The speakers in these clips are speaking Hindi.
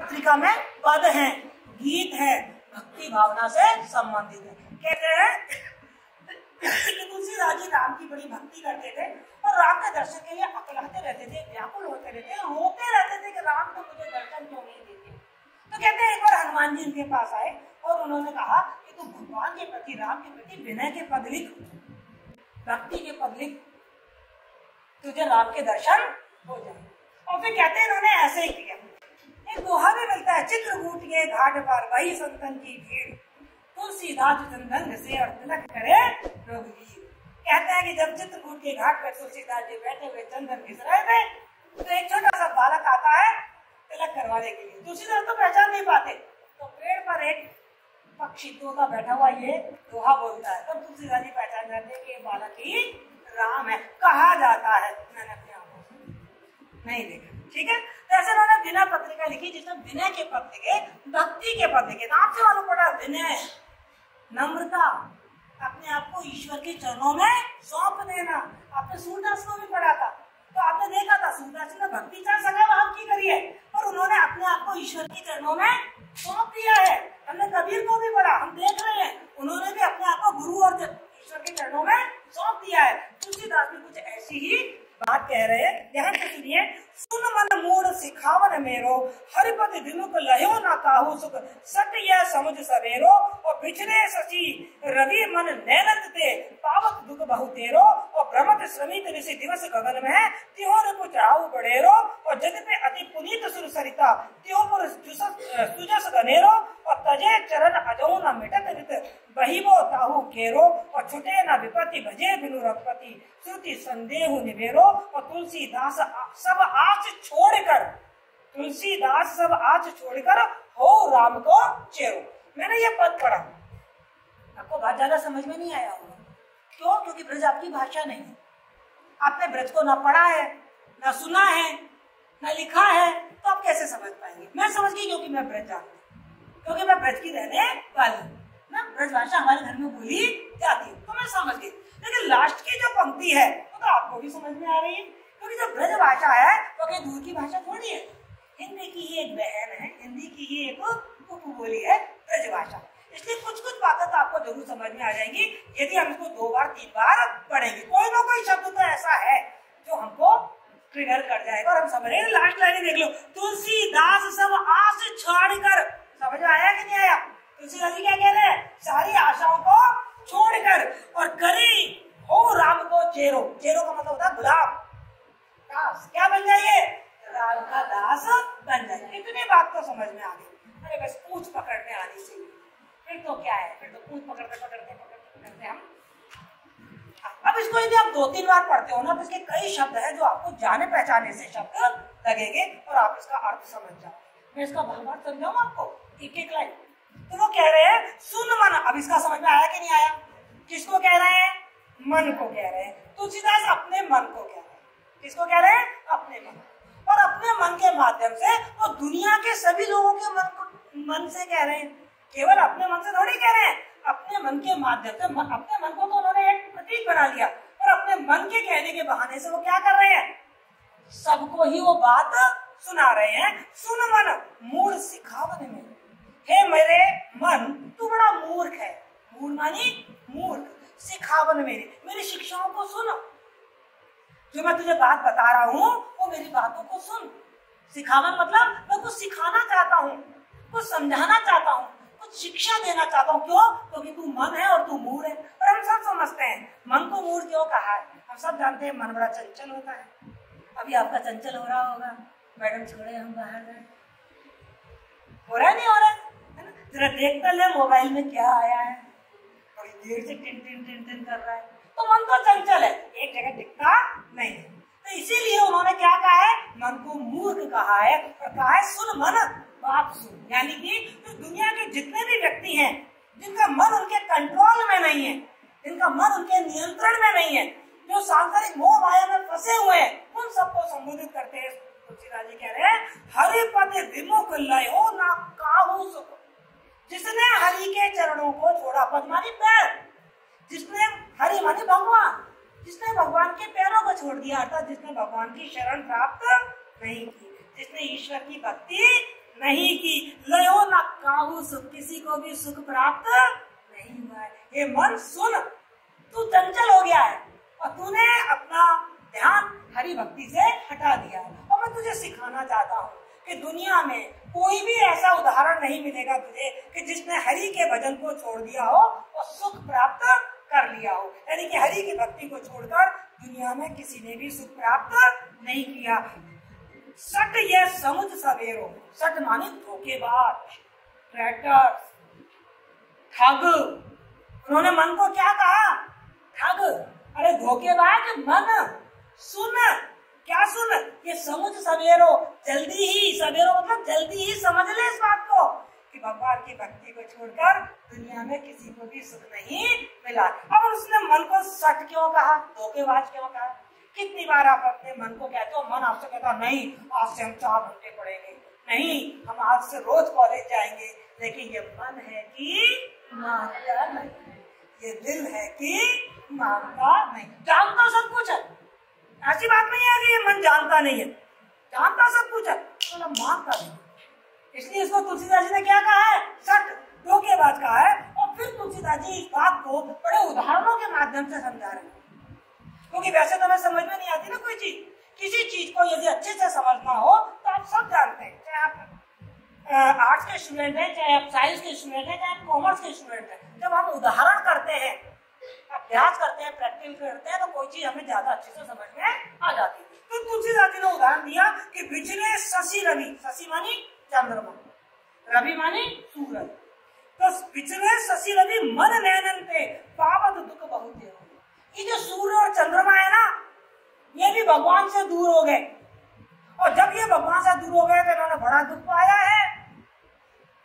पत्रिका में पद है, गीत है, भक्ति भावना से संबंधित है। कहते हैं कि तुलसीदास जी राम की बड़ी भक्ति करते थे और राम के दर्शन के लिए अकलाते रहते थे, व्याकुल होते रहते, रोते रहते थे कि राम तो मुझे दर्शन क्यों नहीं देते। तो कहते हैं एक बार हनुमान जी उनके पास आए और उन्होंने कहा कि तू भगवान के प्रति, राम के प्रति विनय के पद लिख, भक्ति के पद लिख, तुझे राम के दर्शन हो जाए। और फिर कहते हैं इन्होंने ऐसे ही किया। एक दोहा भी मिलता है, चित्रकूट के घाट पर वही संतन की भीड़, तुलसीदास चंदन से और तिलक करे रघुवीर। कहते हैं कि जब चित्रकूट के घाट पर तुलसीदास जी बैठे हुए चंदन घिस रहे थे तो एक छोटा सा बालक आता है तिलक करवाने के लिए। तुलसीदास तो पहचान नहीं पाते, तो पेड़ पर एक पक्षी तोता बैठा हुआ ये दोहा बोलता है, तब तुलसीदास जी पहचान जाते हैं कि ये बालक ही राम है। कहा जाता है, मैंने अपनी आंखों से नहीं देखा। ठीक है, तो ऐसे उन्होंने विनय पत्रिका लिखी जिसमें विनय के पद लिखे, भक्ति के पद लिखे। नाम से मालूम पड़ा विनय, नम्रता, अपने आप को ईश्वर के चरणों में सौंप देना। आपने सूरदास को भी पढ़ा था तो आपने देखा था सूरदास ने भक्ति चार सगा भाव की करी है, पर उन्होंने अपने आप को ईश्वर के चरणों में सौंप दिया है। हमने कबीर को भी पढ़ा, हम देख रहे हैं उन्होंने भी अपने आप को गुरु और ईश्वर के चरणों में सौंप दिया है। तुलसीदास भी कुछ ऐसी ही बात कह रहे हैं। ध्यान से सुनिए, सुन मन मूड सिखावन मेरो, हरिपति विमुख लहो न काहू सुख, सट यह समझ सवेरो, और बिछड़े सची रवि मन नैनत ते, पावक दुख बहु तेरो, और भ्रमत श्रमित ऋषि दिवस गगन में, त्योर कुछ आऊ बड़ेरो, और जद पे अति पुनीत सुर सरिता, त्यों पुर सुजस गनेरो, और तजे चरण अजो न मिटत रित, बहिबो ताहू केरो, और छुटे न विपत्ति भजे बिनु रघुपति, श्रुति संदेह निवेरो, और तुलसीदास सब आस छोड़कर, तुलसीदास सब आस छोड़कर हो राम को चेरो। मैंने ये पद पढ़ा, आपको बात ज्यादा समझ में नहीं आया होगा। क्यों? क्योंकि ब्रज आपकी भाषा नहीं है। आपने ब्रज को ना पढ़ा है, ना सुना है, ना लिखा है, तो आप कैसे समझ पाएंगे? मैं समझ गई क्योंकि मैं ब्रज जानती हूँ, क्योंकि मैं ब्रज की रहने वाली हूँ ना, ब्रज भाषा हमारे घर में बोली जाती है, तो मैं समझ गई। लेकिन लास्ट की जो पंक्ति है वो तो आपको भी समझ में आ रही है, क्योंकि जो ब्रज भाषा है वो कहीं दूर की भाषा थोड़ी है। हिंदी की ही एक बहन है, हिंदी की ही एक उपबोली है ब्रज भाषा। इसलिए कुछ कुछ बातें तो आपको जरूर समझ में आ जाएंगी यदि हम इसको 2 बार 3 बार पढ़ेंगे। कोई ना कोई शब्द तो ऐसा है जो हमको ट्रिगर कर जाएगा और हम समझेंगे। लास्ट लाइन देख लो, तुलसीदास सब आस छोड़कर, समझ में आया कि नहीं आया? तुलसीदास जी क्या कह रहे हैं? सारी आशाओं को छोड़कर और करी हो राम को चेरो। चेरो का मतलब होता है गुलाम, दास। क्या बन जाइए? राम का दास बन जाइए। इतनी बात तो समझ में आ गई। अरे बस पूछ पकड़ने आनी चाहिए, फिर तो क्या है, फिर तो पूछ पकड़ते पकड़ते पकड़ते पकड़ते हम। अब इसको यदि आप 2-3 बार पढ़ते हो ना तो इसके कई शब्द हैं जो आपको जाने पहचाने से शब्द लगेंगे और आप इसका अर्थ समझ जाओगे। मैं इसका भावार्थ समझाऊं आपको एक एक लाइन। तो वो कह रहे हैं सुन मन। अब इसका समझ में आया कि नहीं आया? किसको कह रहे हैं? मन को कह रहे हैं। तुलसीदास अपने मन को कह रहे हैं। किसको कह रहे हैं? अपने मन। और अपने मन के माध्यम से वो दुनिया के सभी लोगों के मन से कह रहे हैं। केवल अपने मन से थोड़ी कह रहे हैं, अपने मन के माध्यम से। अपने मन को तो उन्होंने एक प्रतीक बना लिया, और अपने मन के कहने के बहाने से वो क्या कर रहे हैं? सबको ही वो बात सुना रहे हैं। सुन मन मूड सिखावन में, हे मेरे मन तू बड़ा मूर्ख है। मूड मानी मूर्ख, सिखावन मेरी शिक्षाओं को सुन। जो मैं तुझे बात बता रहा हूँ वो मेरी बातों को सुन। सिखावन मतलब मैं कुछ सिखाना चाहता हूँ, कुछ समझाना चाहता हूँ, कुछ शिक्षा देना चाहता हूँ। क्यों? क्योंकि तू मन है और तू मूड है। और हम सब समझते हैं मन को मूड क्यों कहा है। हम सब जानते हैं मन बड़ा चंचल होता है। अभी आपका चंचल हो रहा होगा, मैडम छोड़े हम बाहर जाए, हो रहा है नहीं हो रहा है? जरा देख कर ले मोबाइल में क्या आया है, बड़ी देर से टिन टिन टिन टिन कर रहा है। तो मन तो चंचल है, एक जगह टिकता नहीं है। तो इसीलिए उन्होंने क्या कहा है? मन को मूर्ख कहा है और कहा है सुन मन, बात सुन। यानी कि तो दुनिया के जितने भी व्यक्ति हैं जिनका मन उनके कंट्रोल में नहीं है, जिनका मन उनके नियंत्रण में नहीं है, जो सांसारिक मोह माया में फंसे हुए हैं, उन सबको संबोधित करते हैं। तुलसीदास जी कह रहे हैं हरिपति विमुख लयो ना काहू सुख। जिसने हरि के चरणों को छोड़ा, पद मानी पैर, जिसने हरि मानी भगवान, जिसने भगवान के पैरों को छोड़ दिया, अर्थात जिसने भगवान की शरण प्राप्त नहीं की, जिसने ईश्वर की भक्ति नहीं नहीं की, लयो न काहू सुख, किसी को भी सुख प्राप्त नहीं हुआ है। ये मन सुन, तू चंचल हो गया है और तूने अपना ध्यान हरि भक्ति से हटा दिया। और मैं तुझे सिखाना चाहता हूँ कि दुनिया में कोई भी ऐसा उदाहरण नहीं मिलेगा तुझे कि जिसने हरि के भजन को छोड़ दिया हो और सुख प्राप्त कर लिया हो। यानी कि हरि की भक्ति को छोड़कर दुनिया में किसी ने भी सुख प्राप्त नहीं किया। सट ये समुझ सवेरो, सट माने धोखेबाज, ट्रैटर, ठग। उन्होंने मन को क्या कहा? ठग। अरे धोखेबाज मन, सुन, क्या सुन? ये समुझ सवेरो, जल्दी ही, सवेरो मतलब जल्दी ही समझ ले इस बात को कि भगवान की भक्ति को छोड़कर दुनिया में किसी को भी सुख नहीं मिला। अब उसने मन को सट क्यों कहा, धोखेबाज क्यों कहा? कितनी बार आप अपने मन को कहते हो, मन आपसे कहता नहीं आज से हम 4 घंटे पढ़ेंगे, नहीं हम आज से रोज कॉलेज जाएंगे, लेकिन ये मन है कि मानता नहीं, ये दिल है कि मानता नहीं। जानता सब कुछ है, ऐसी बात नहीं है कि ये मन जानता नहीं है, जानता सब कुछ है, तो मानता नहीं। इसलिए इसको तुलसीदास जी ने क्या कहा है? सट, धोखेबाज कहा है। और फिर तुलसीदास जी इस बात को बड़े उदाहरणों के माध्यम से समझा रहे हैं, क्योंकि वैसे तो हमें समझ में नहीं आती ना कोई चीज। किसी चीज को यदि अच्छे से समझना हो तो आप सब जानते हैं, चाहे आप आर्ट्स के स्टूडेंट हैं, चाहे आप साइंस के स्टूडेंट हैं, चाहे आप कॉमर्स के स्टूडेंट हैं। जब हम उदाहरण करते हैं, अभ्यास करते हैं, प्रैक्टिस करते हैं, तो कोई चीज हमें ज्यादा अच्छे से समझ में आ जाती है। तो तुलसीदास जी ने उदाहरण दिया कि बिछड़े शशि रवि, शशि मानी चंद्रमा, रवि मानी सूरज, तो बिछड़े शशि रवि मन नैनन पे पावत दुख बहुत है। ये जो सूर्य और चंद्रमा है ना, ये भी भगवान से दूर हो गए, और जब ये भगवान से दूर हो गए तो इन्होंने बड़ा दुख पाया है।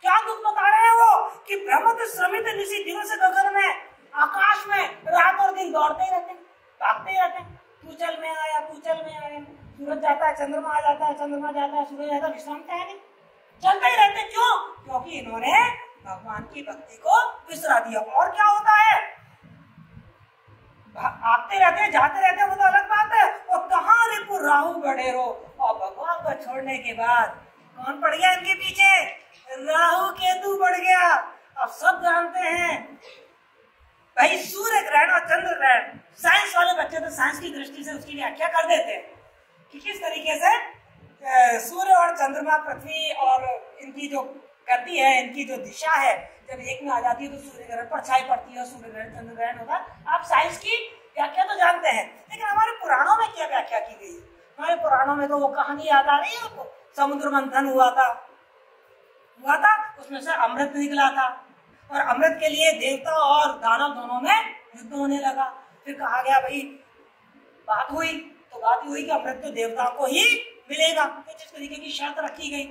क्या दुख बता रहे हैं वो? कि भ्रमत श्रमित निशी दिवस गगन में, आकाश में रात और दिन दौड़ते ही रहते, भागते ही रहते। तू चल में आया, तू चल में आया, सूरज जाता है, चंद्रमा आ जाता है, चंद्रमा जाता है, सूरज जाता है, विश्राम है नहीं, चलते ही रहते। क्यों? क्योंकि इन्होंने भगवान की भक्ति को बिसरा दिया। और क्या होता है? आते रहते हैं, जाते रहते हैं, वो तो अलग बात है। और कहाँ रिपु राहु गडेरो, और भगवान को छोड़ने के बाद कौन पड़ गया इनके पीछे? राहु केतु बढ़ गया। अब सब जानते हैं भाई, सूर्य ग्रहण और चंद्र ग्रहण, साइंस वाले बच्चे तो साइंस की दृष्टि से उसकी व्याख्या कर देते हैं कि किस तरीके से सूर्य और चंद्रमा, पृथ्वी और इनकी जो गति है, इनकी जो दिशा है, जब एक में आ जाती है तो सूर्य ग्रहण पर छाई पड़ती है, सूर्य ग्रहण चंद्र ग्रहण होता है। आप साइंस की व्याख्या तो जानते हैं, लेकिन हमारे पुराणों में क्या व्याख्या की गई? हमारे पुराणों में तो वो कहानी याद आ रही है आपको, समुद्र मंथन हुआ था, उसमें से अमृत निकला था, और अमृत के लिए देवता और दानव दोनों में युद्ध होने लगा। फिर कहा गया भाई, बात हुई तो बात हुई कि अमृत तो देवताओं को ही मिलेगा, तो जिस तरीके की शर्त रखी गई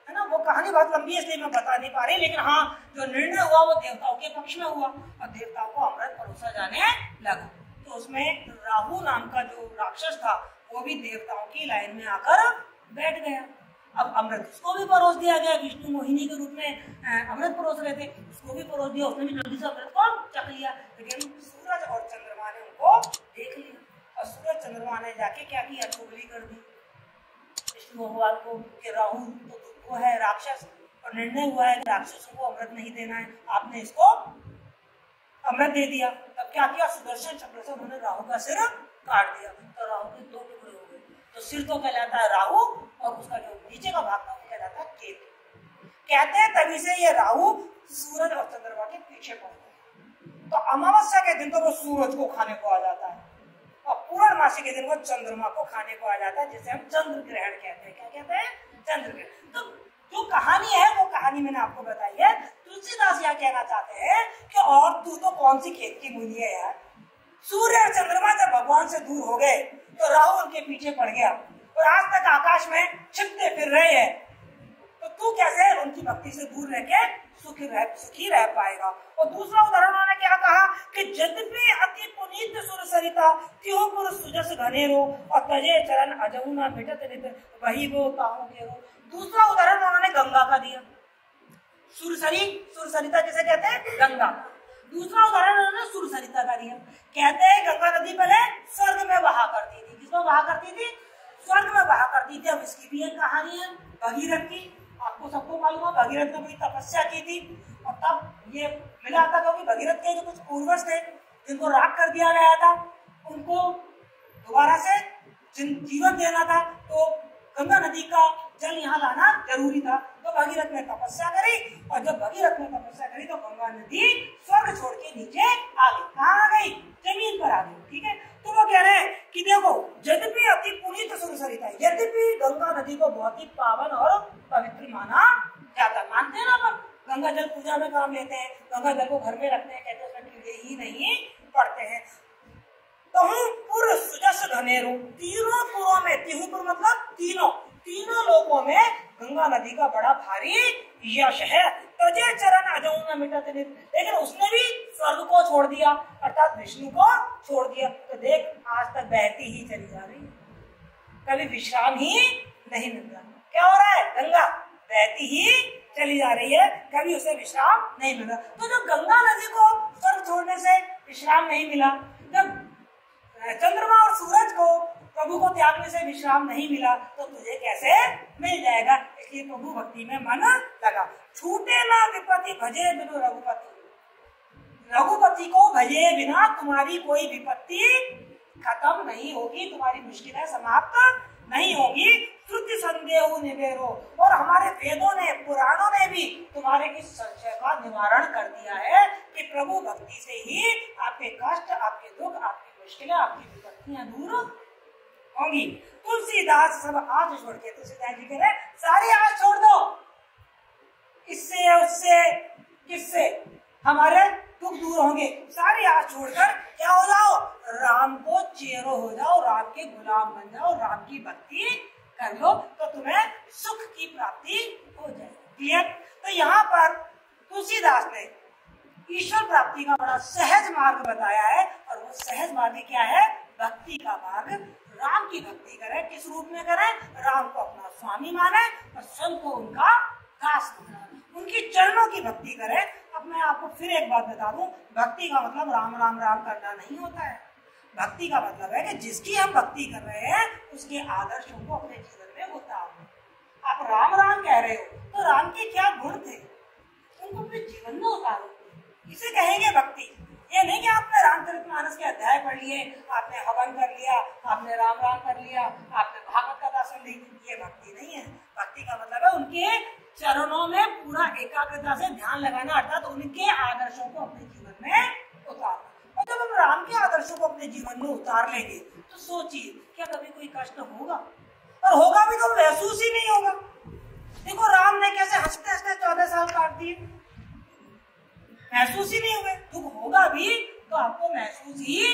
है ना, वो कहानी बहुत लंबी है इसलिए मैं बता नहीं पा रही, लेकिन हाँ जो निर्णय हुआ वो देवताओं के पक्ष में हुआ और देवताओं को अमृत परोसा जाने लगा। तो उसमें राहु नाम का जो राक्षस था वो भी देवताओं की लाइन में आकर बैठ गया। अब अमृत उसको भी परोस दिया गया, विष्णु मोहिनी के रूप में अमृत परोस रहे थे, उसको भी परोस दिया, उसने भी जल्दी से अमृत को चख लिया। लेकिन सूरज और चंद्रमा ने उनको देख लिया, और सूरज चंद्रमा ने जाके क्या किया? चुगली कर दी विष्णु भगवान को कि राहु तो वो है राक्षस, और निर्णय हुआ है कि राक्षसों को अमृत नहीं देना है, आपने इसको अमृत दे दिया। तब क्या किया? सुदर्शन चक्र से उन्होंने राहु का सिर काट दिया, तो राहु के 2 टुकड़े हो गए। तो सिर तो कहलाता है राहु, और उसका जो नीचे का भाग था वो कहलाता है केतु। कहते हैं तभी से ये राहु सूरज और चंद्रमा के पीछे पड़ गया। तो अमावस्या के दिन तो वो सूरज को खाने को आ जाता है, और पूर्णमासी के दिन वो चंद्रमा को खाने को आ जाता है, जिसे हम चंद्र ग्रहण कहते हैं। क्या कहते हैं? चंद्र ग्रहण। तो जो कहानी है वो कहानी मैंने आपको बताई है। तुलसीदास यह कहना चाहते हैं कि और तू तो कौन सी खेत की मूली है यार। सूर्य और चंद्रमा जब भगवान से दूर हो गए तो राहु उनके पीछे पड़ गया, और आज तक आकाश में छिपते फिर रहे हैं, तो तू कैसे उनकी भक्ति से दूर रह के सुखी रह पाएगा। और दूसरा उदाहरण उन्होंने क्या कहा कि यद्यपि अति पुनीत सुर सरिता त्यों पुर सुजस घनेरो, और तजे चरण अजहु ना भेटत नित वही वो ताहू केरो। दूसरा उदाहरण उन्होंने गंगा का दिया, सुरसरिता जिसे कहते हैं गंगा। दूसरा उदाहरण उन्होंने सुरसरिता का दिया। कहते हैं गंगा नदी पहले स्वर्ग में बहा करती थी। किसमें बहा करती थी? स्वर्ग में बहा करती थी। अब इसकी भी एक कहानी है, भगीरथ की, आपको सबको मालूम है भगीरथ ने बड़ी तपस्या की थी और तब ये मिला था, क्योंकि भगीरथ के जो कुछ पूर्वज थे जिनको राख कर दिया गया था उनको दोबारा से जीवन देना था, तो गंगा नदी का जल यहाँ लाना जरूरी था। तो भगीरथ ने तपस्या करी और जब भगीरथ ने तपस्या करी तो गंगा नदी स्वर्ग छोड़ के नीचे आ गई। कहाँ आ गई? जमीन पर आ गई। ठीक है, तो वो कह रहे हैं कि देखो यद्यपि अति पुनीत सुरसरिता, यद्यपि गंगा नदी को बहुत ही पावन और पवित्र माना जाता, मानते हैं ना अपन, गंगा जल पूजा में काम लेते हैं, गंगा जल को घर में रखते हैं, कहते हैं उसमें कीड़े ही नहीं पड़ते हैं। पुर सुजस घनेरू, तीनों पुरों में, तिहुपुर मतलब तीनों लोगों में गंगा नदी का बड़ा भारी यश है। तजे चरण अजौ न मिटत नित, लेकिन उसने भी स्वर्ग को छोड़ दिया अर्थात विष्णु को छोड़ दिया। तो देख आज तक बहती ही चली जा रही है, कभी विश्राम ही नहीं मिल रहा। क्या हो रहा है? गंगा बहती ही चली जा रही है, कभी उसे विश्राम नहीं मिला। तो जब गंगा नदी को स्वर्ग छोड़ने से विश्राम नहीं मिला, जब चंद्रमा और सूरज को प्रभु को त्यागने से विश्राम नहीं मिला, तो तुझे कैसे मिल जाएगा? इसलिए प्रभु भक्ति में मन लगा। छूटे ना विपत्ति भजे बिनु रघुपति, रघुपति को भजे बिना तुम्हारी कोई विपत्ति खत्म नहीं होगी, तुम्हारी मुश्किलें समाप्त नहीं होगी। श्रुति संदेह निबेरो, और हमारे वेदों ने पुराणों ने भी तुम्हारे इस संशय का निवारण कर दिया है कि प्रभु भक्ति से ही आपके कष्ट, आपके दुख, आपकी मुश्किलें, आपकी विपत्तियां दूर होंगी। तुलसीदास सब आस छोड़ के, तुलसीदास जी कह रहे सारी आस छोड़ दो, इससे उससे किससे हमारे दुख दूर होंगे। सारी आस छोड़कर क्या हो जाओ? राम को चेरो हो जाओ, राम के गुलाम बन जाओ, राम की भक्ति कर लो, तो तुम्हें सुख की प्राप्ति हो जाएगी। क्लियर? तो यहाँ पर तुलसीदास ने ईश्वर प्राप्ति का बड़ा सहज मार्ग बताया है, और वो सहज मार्ग क्या है? भक्ति का मार्ग। राम की भक्ति करें, किस रूप में करें? राम को अपना स्वामी माने और स्वयं को उनका दास माने, उनकी चरणों की भक्ति करें। अब मैं आपको फिर एक बात बता दूं, भक्ति का मतलब राम राम राम करना नहीं होता है। भक्ति का मतलब है कि जिसकी हम भक्ति कर रहे हैं उसके आदर्शों को अपने जीवन में उतारो। आप राम राम कह रहे हो तो राम के क्या गुण थे उनको अपने जीवन में उतारो, इसे कहेंगे भक्ति। ये नहीं कि आपने रामचरितमानस के अध्याय पढ़ लिए, आपने हवन कर लिया, आपने राम राम कर लिया, आपने भागवत कथा सुन ली, ये भक्ति नहीं है। भक्ति का मतलब है उनके चरणों में पूरा एकाग्रता से ध्यान लगाना, अर्थात उनके आदर्शों को अपने जीवन में उतारना। और जब हम राम के आदर्शों को अपने जीवन में उतार लेंगे तो सोचिए क्या कभी कोई कष्ट होगा? और होगा भी तो महसूस ही नहीं होगा। देखो राम ने कैसे हंसते हंसते 14 साल काट दिए, महसूस ही नहीं हुए। दुख होगा भी तो आपको महसूस ही